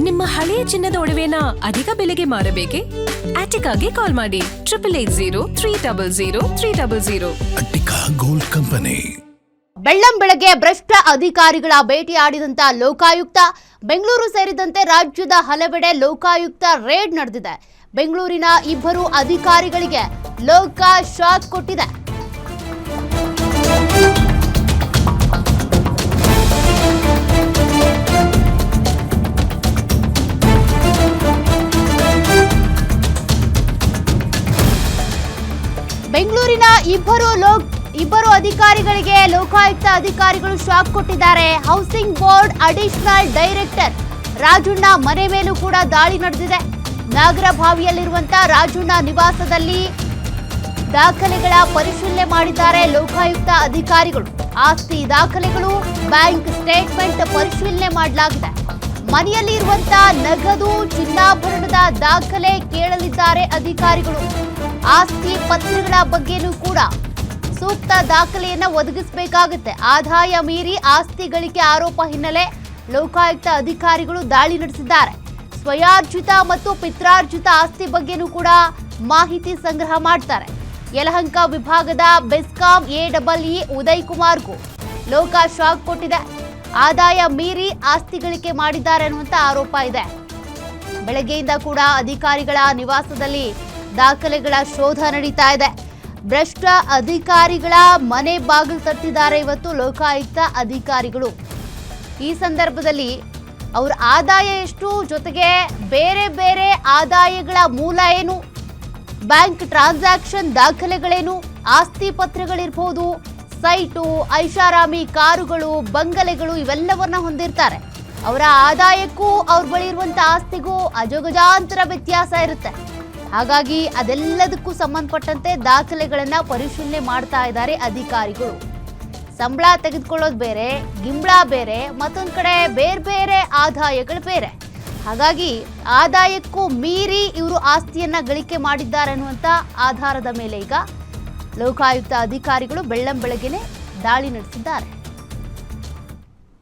ನಿಮ್ಮ ಹಳೆಯ ಚಿನ್ನದ ಒಡವೆನ ಅಧಿಕ ಬೆಲೆಗೆ ಮಾರಬೇಕೆ? ಆಟಿಕಾಗೆ ಕಾಲ್ ಮಾಡಿ 8880 ಅಟ್ಟಿಕಾ ಗೋಲ್ಡ್ ಕಂಪನಿ. ಬೆಳ್ಳಂಬೆಳಗ್ಗೆ ಭ್ರಷ್ಟ ಅಧಿಕಾರಿಗಳ ಭೇಟಿಯಾಡಿದಂತ ಲೋಕಾಯುಕ್ತ. ಬೆಂಗಳೂರು ಸೇರಿದಂತೆ ರಾಜ್ಯದ ಹಲವೆಡೆ ಲೋಕಾಯುಕ್ತ ರೇಡ್ ನಡೆದಿದೆ. ಬೆಂಗಳೂರಿನ ಇಬ್ಬರು ಅಧಿಕಾರಿಗಳಿಗೆ ಲೋಕ ಶಾಕ್ ಕೊಟ್ಟಿದೆ. ಬೆಂಗಳೂರಿನ ಇಬ್ಬರು ಅಧಿಕಾರಿಗಳಿಗೆ ಲೋಕಾಯುಕ್ತ ಅಧಿಕಾರಿಗಳು ಶಾಕ್ ಕೊಟ್ಟಿದ್ದಾರೆ. Housing board additional director Rajanna ಮನೆ ಮೇಲೂ ಕೂಡ ದಾಳಿ ನಡೆದಿದೆ. ನಾಗರಭಾವಿಯಲ್ಲಿರುವಂತಹ ರಾಜಣ್ಣ ನಿವಾಸದಲ್ಲಿ ದಾಖಲೆಗಳ ಪರಿಶೀಲನೆ ಮಾಡಿದ್ದಾರೆ ಲೋಕಾಯುಕ್ತ ಅಧಿಕಾರಿಗಳು. ಆಸ್ತಿ ದಾಖಲೆಗಳು, ಬ್ಯಾಂಕ್ ಸ್ಟೇಟ್ಮೆಂಟ್ ಪರಿಶೀಲನೆ ಮಾಡಲಾಗಿದೆ. ಮನೆಯಲ್ಲಿ ಇರುವಂತಹ ನಗದು, ಚಿನ್ನಾಭರಣದ ದಾಖಲೆ ಕೇಳಲಿದ್ದಾರೆ ಅಧಿಕಾರಿಗಳು. ಆಸ್ತಿ ಪತ್ರಗಳ ಬಗ್ಗೆನೂ ಕೂಡ ಸೂಕ್ತ ದಾಖಲೆಯನ್ನ ಒದಗಿಸಬೇಕಾಗುತ್ತೆ. ಆದಾಯ ಮೀರಿ ಆಸ್ತಿ ಗಳಿಕೆ ಆರೋಪ ಹಿನ್ನೆಲೆ ಲೋಕಾಯುಕ್ತ ಅಧಿಕಾರಿಗಳು ದಾಳಿ ನಡೆಸಿದ್ದಾರೆ. ಸ್ವಯಾರ್ಜಿತ ಮತ್ತು ಪಿತ್ರಾರ್ಜಿತ ಆಸ್ತಿ ಬಗ್ಗೆನೂ ಕೂಡ ಮಾಹಿತಿ ಸಂಗ್ರಹ ಮಾಡ್ತಾರೆ. ಯಲಹಂಕ ವಿಭಾಗದ ಬೆಸ್ಕಾಂ ಎಡಬ್ಲ್ಇ ಉದಯ್ ಕುಮಾರ್ಗೂ ಲೋಕ ಶಾಕ್ ಕೊಟ್ಟಿದೆ. ಆದಾಯ ಮೀರಿ ಆಸ್ತಿ ಗಳಿಕೆ ಮಾಡಿದ್ದಾರೆ ಅನ್ನುವಂತ ಆರೋಪ ಇದೆ. ಬೆಳಗ್ಗೆಯಿಂದ ಕೂಡ ಅಧಿಕಾರಿಗಳ ನಿವಾಸದಲ್ಲಿ ದಾಖಲೆಗಳ ಶೋಧ ನಡೀತಾ ಇದೆ. ಭ್ರಷ್ಟ ಅಧಿಕಾರಿಗಳ ಮನೆ ಬಾಗಿಲು ತಟ್ಟಿದ್ದಾರೆ ಇವತ್ತು ಲೋಕಾಯುಕ್ತ ಅಧಿಕಾರಿಗಳು. ಈ ಸಂದರ್ಭದಲ್ಲಿ ಅವರ ಆದಾಯ ಎಷ್ಟು, ಜೊತೆಗೆ ಬೇರೆ ಬೇರೆ ಆದಾಯಗಳ ಮೂಲ ಏನು, ಬ್ಯಾಂಕ್ ಟ್ರಾನ್ಸಾಕ್ಷನ್ ದಾಖಲೆಗಳೇನು, ಆಸ್ತಿ ಪತ್ರಗಳಿರ್ಬೋದು, ಸೈಟು, ಐಷಾರಾಮಿ ಕಾರುಗಳು, ಬಂಗಲೆಗಳು ಇವೆಲ್ಲವನ್ನ ಹೊಂದಿರ್ತಾರೆ. ಅವರ ಆದಾಯಕ್ಕೂ ಅವ್ರ ಬಳಿ ಇರುವಂತ ಆಸ್ತಿಗೂ ಅಜಗಜಾಂತರ ವ್ಯತ್ಯಾಸ ಇರುತ್ತೆ. ಹಾಗಾಗಿ ಅದೆಲ್ಲದಕ್ಕೂ ಸಂಬಂಧಪಟ್ಟಂತೆ ದಾಖಲೆಗಳನ್ನ ಪರಿಶೀಲನೆ ಮಾಡ್ತಾ ಇದ್ದಾರೆ ಅಧಿಕಾರಿಗಳು. ಸಂಬಳ ತೆಗೆದುಕೊಳ್ಳೋದು ಬೇರೆ, ಗಿಂಬಳ ಬೇರೆ, ಮತ್ತೊಂದು ಕಡೆ ಬೇರೆ ಬೇರೆ ಆದಾಯಗಳು ಬೇರೆ. ಹಾಗಾಗಿ ಆದಾಯಕ್ಕೂ ಮೀರಿ ಇವರು ಆಸ್ತಿಯನ್ನ ಗಳಿಕೆ ಮಾಡಿದ್ದಾರೆ ಅನ್ನುವಂಥ ಆಧಾರದ ಮೇಲೆ ಈಗ ಲೋಕಾಯುಕ್ತ ಅಧಿಕಾರಿಗಳು ಬೆಳ್ಳಂಬೆಳಗ್ಗೆನೆ ದಾಳಿ ನಡೆಸಿದ್ದಾರೆ.